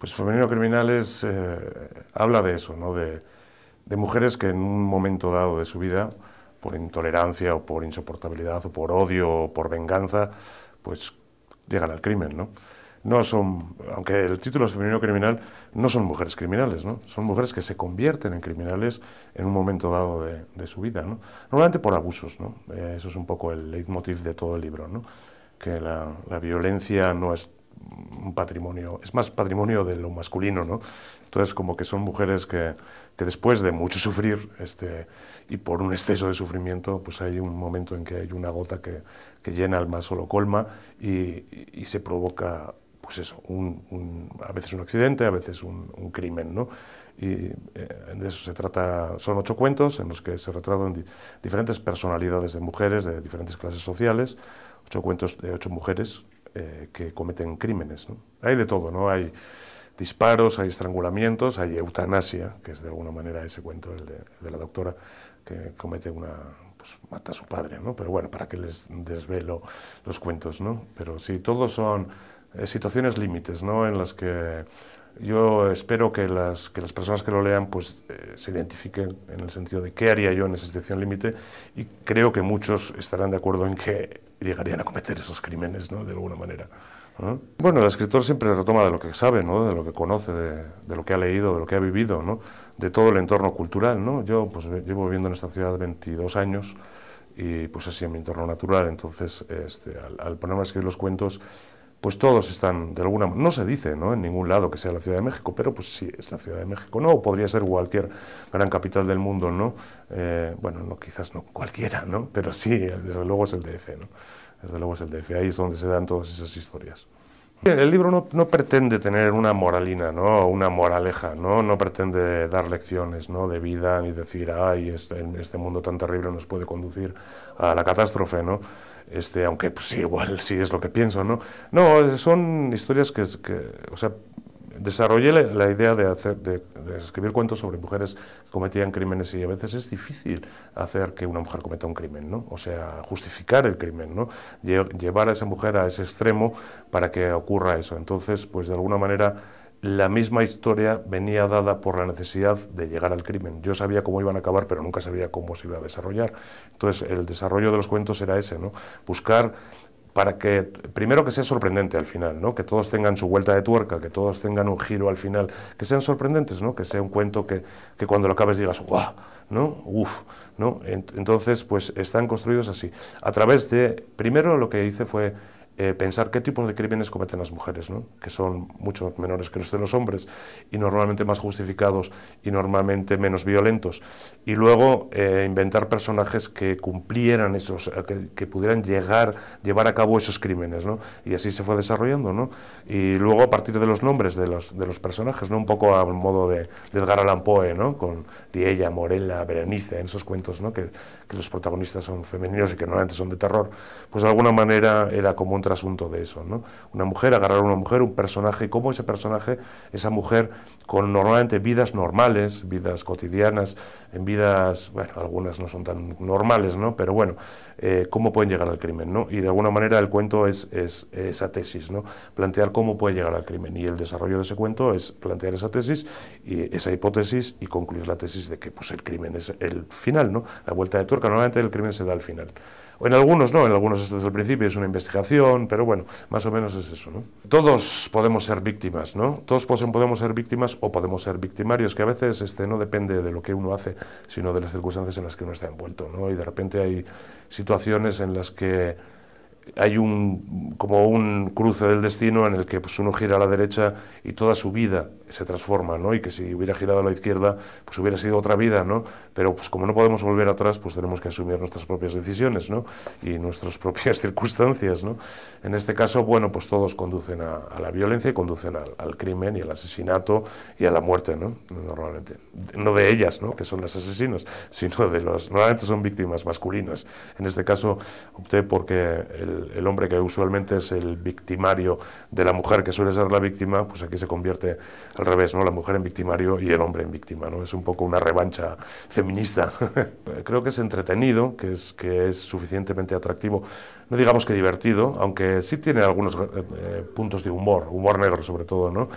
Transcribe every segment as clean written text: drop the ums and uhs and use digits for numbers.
Pues Femenino Criminales habla de eso, ¿no? De mujeres que en un momento dado de su vida, por intolerancia o por insoportabilidad o por odio o por venganza, pues llegan al crimen, ¿no? No son, aunque el título es Femenino Criminal, no son mujeres criminales, ¿no? Son mujeres que se convierten en criminales en un momento dado de su vida, ¿no? Normalmente por abusos, ¿no? Eso es un poco el leitmotiv de todo el libro, ¿no? Que la violencia no es un patrimonio, es más patrimonio de lo masculino, ¿no? Entonces, como que son mujeres que después de mucho sufrir y por un exceso de sufrimiento, pues hay un momento en que hay una gota que llena el vaso, lo colma y se provoca, pues eso, a veces un accidente, a veces un crimen, ¿no? Y de eso se trata, son 8 cuentos en los que se retratan diferentes personalidades de mujeres de diferentes clases sociales, 8 cuentos de 8 mujeres que cometen crímenes, ¿no? Hay de todo, ¿no? Hay disparos, hay estrangulamientos, hay eutanasia, que es de alguna manera ese cuento, el de la doctora que comete pues mata a su padre, ¿no? Pero bueno, para que les desvelo los cuentos, ¿no? Pero sí, todos son situaciones límites, ¿no? En las que yo espero que las personas que lo lean pues se identifiquen en el sentido de qué haría yo en esa situación límite, y creo que muchos estarán de acuerdo en que llegarían a cometer esos crímenes, ¿no? De alguna manera, ¿no? Bueno, el escritor siempre retoma de lo que sabe, ¿no? De lo que conoce, de lo que ha leído, de lo que ha vivido, ¿no? De todo el entorno cultural, ¿no? Yo pues llevo viviendo en esta ciudad 22 años y pues así en mi entorno natural, entonces al ponerme a escribir los cuentos, pues todos están de alguna manera, no se dice, ¿no? En ningún lado que sea la Ciudad de México, pero pues sí, es la Ciudad de México, ¿no? O podría ser cualquier gran capital del mundo, ¿no? Bueno, no, quizás no cualquiera, ¿no? Pero sí, desde luego es el DF, ¿no? Desde luego es el DF, ahí es donde se dan todas esas historias. El libro no pretende tener una moralina, ¿no? Una moraleja, ¿no? No pretende dar lecciones, ¿no? De vida, ni decir, ay, este mundo tan terrible nos puede conducir a la catástrofe, ¿no? Aunque pues sí, igual sí es lo que pienso, ¿no? No, son historias o sea, desarrollé la idea de escribir cuentos sobre mujeres que cometían crímenes, y a veces es difícil hacer que una mujer cometa un crimen, ¿no? O sea, justificar el crimen, ¿no? Llevar a esa mujer a ese extremo para que ocurra eso. Entonces, pues de alguna manera la misma historia venía dada por la necesidad de llegar al crimen. Yo sabía cómo iban a acabar, pero nunca sabía cómo se iba a desarrollar. Entonces, el desarrollo de los cuentos era ese, ¿no? Buscar para que, primero, que sea sorprendente al final, ¿no? Que todos tengan su vuelta de tuerca, que todos tengan un giro al final, que sean sorprendentes, ¿no? Que sea un cuento que cuando lo acabes digas, ¡guau!, ¿no? ¡Uf!, ¿no? Entonces, pues están construidos así. A través de, primero lo que hice fue pensar qué tipos de crímenes cometen las mujeres, ¿no? Que son mucho menores que los de los hombres y normalmente más justificados y normalmente menos violentos. Y luego inventar personajes que cumplieran que pudieran llevar a cabo esos crímenes, ¿no? Y así se fue desarrollando, ¿no? Y luego a partir de los nombres de los personajes, ¿no? Un poco a modo de Edgar Allan Poe, ¿no? Con Liella, Morella, Berenice, en esos cuentos, ¿no? Que los protagonistas son femeninos y que normalmente son de terror. Pues de alguna manera era como un trasunto de eso, ¿no? Una mujer, agarrar a una mujer, un personaje, y cómo ese personaje, esa mujer, con normalmente vidas normales, vidas cotidianas, en vidas, bueno, algunas no son tan normales, ¿no? Pero bueno, cómo pueden llegar al crimen, ¿no? Y de alguna manera el cuento es esa tesis, ¿no? Plantear cómo puede llegar al crimen, y el desarrollo de ese cuento es plantear esa tesis y esa hipótesis y concluir la tesis de que pues el crimen es el final, ¿no? La vuelta de tuerca, normalmente el crimen se da al final. O en algunos no, en algunos es desde el principio, es una investigación, pero bueno, más o menos es eso, ¿no? Todos podemos ser víctimas, ¿no? Todos podemos ser víctimas o podemos ser victimarios, que a veces no depende de lo que uno hace, sino de las circunstancias en las que uno está envuelto, ¿no? Y de repente hay situaciones en las que hay como un cruce del destino en el que pues, uno gira a la derecha y toda su vida se transforma, ¿no? Y que si hubiera girado a la izquierda, pues hubiera sido otra vida, ¿no? Pero pues como no podemos volver atrás, pues tenemos que asumir nuestras propias decisiones, ¿no? Y nuestras propias circunstancias, ¿no? En este caso, bueno, pues todos conducen a la violencia y conducen al crimen y al asesinato y a la muerte, ¿no? Normalmente. No de ellas, ¿no? Que son las asesinas, sino de normalmente son víctimas masculinas. En este caso opté porque el hombre, que usualmente es el victimario de la mujer, que suele ser la víctima, pues aquí se convierte al revés, ¿no? La mujer en victimario y el hombre en víctima, ¿no? Es un poco una revancha feminista. Creo que es entretenido, que es suficientemente atractivo, no digamos que divertido, aunque sí tiene algunos puntos de humor negro sobre todo, ¿no?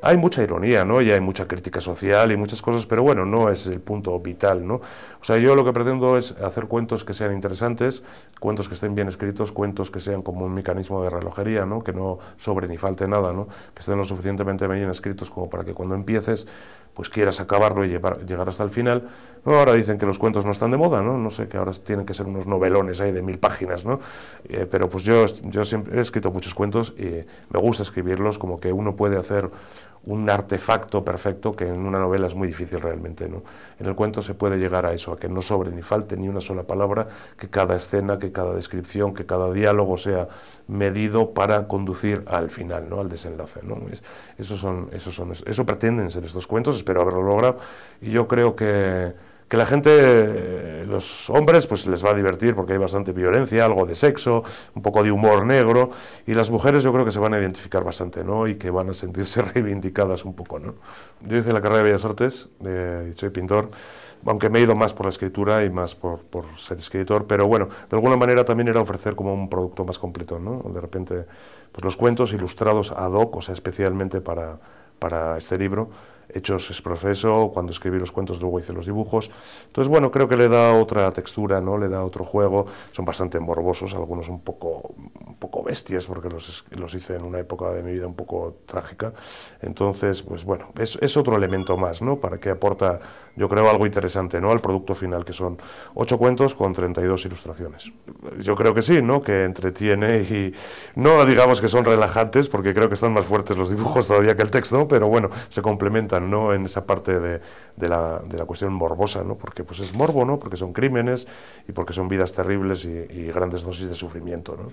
Hay mucha ironía, ¿no? Y hay mucha crítica social y muchas cosas, pero bueno, no es el punto vital, ¿no? O sea, yo lo que pretendo es hacer cuentos que sean interesantes, cuentos que estén bien escritos, cuentos que sean como un mecanismo de relojería, ¿no? Que no sobre ni falte nada, ¿no? Que estén lo suficientemente bien escritos como para que cuando empieces pues quieras acabarlo y llegar hasta el final. No, ahora dicen que los cuentos no están de moda, ¿no? No sé, que ahora tienen que ser unos novelones ahí de 1000 páginas, ¿no? Pero pues yo siempre he escrito muchos cuentos y me gusta escribirlos, como que uno puede hacer un artefacto perfecto que en una novela es muy difícil realmente, ¿no? En el cuento se puede llegar a eso, a que no sobre ni falte ni una sola palabra, que cada escena, que cada descripción, que cada diálogo sea medido para conducir al final, ¿no? Al desenlace, ¿no? Eso pretenden ser estos cuentos, espero haberlo logrado, y yo creo que la gente, los hombres, pues les va a divertir porque hay bastante violencia, algo de sexo, un poco de humor negro, y las mujeres yo creo que se van a identificar bastante, ¿no? Y que van a sentirse reivindicadas un poco, ¿no? Yo hice la carrera de Bellas Artes, soy pintor, aunque me he ido más por la escritura y más por ser escritor, pero bueno, de alguna manera también era ofrecer como un producto más completo, ¿no? De repente, pues los cuentos ilustrados ad hoc, o sea, especialmente para este libro, hechos es proceso, cuando escribí los cuentos luego hice los dibujos. Entonces, bueno, creo que le da otra textura, ¿no? Le da otro juego, son bastante morbosos, algunos un poco bestias, porque los hice en una época de mi vida un poco trágica. Entonces, pues bueno, es otro elemento más, ¿no? Para que aporta, yo creo, algo interesante, ¿no? Al producto final, que son 8 cuentos con 32 ilustraciones. Yo creo que sí, ¿no? Que entretiene y no digamos que son relajantes, porque creo que están más fuertes los dibujos todavía que el texto, pero bueno, se complementan, ¿no? En esa parte de la cuestión morbosa, ¿no? Porque pues es morbo, ¿no? Porque son crímenes y porque son vidas terribles y grandes dosis de sufrimiento, ¿no?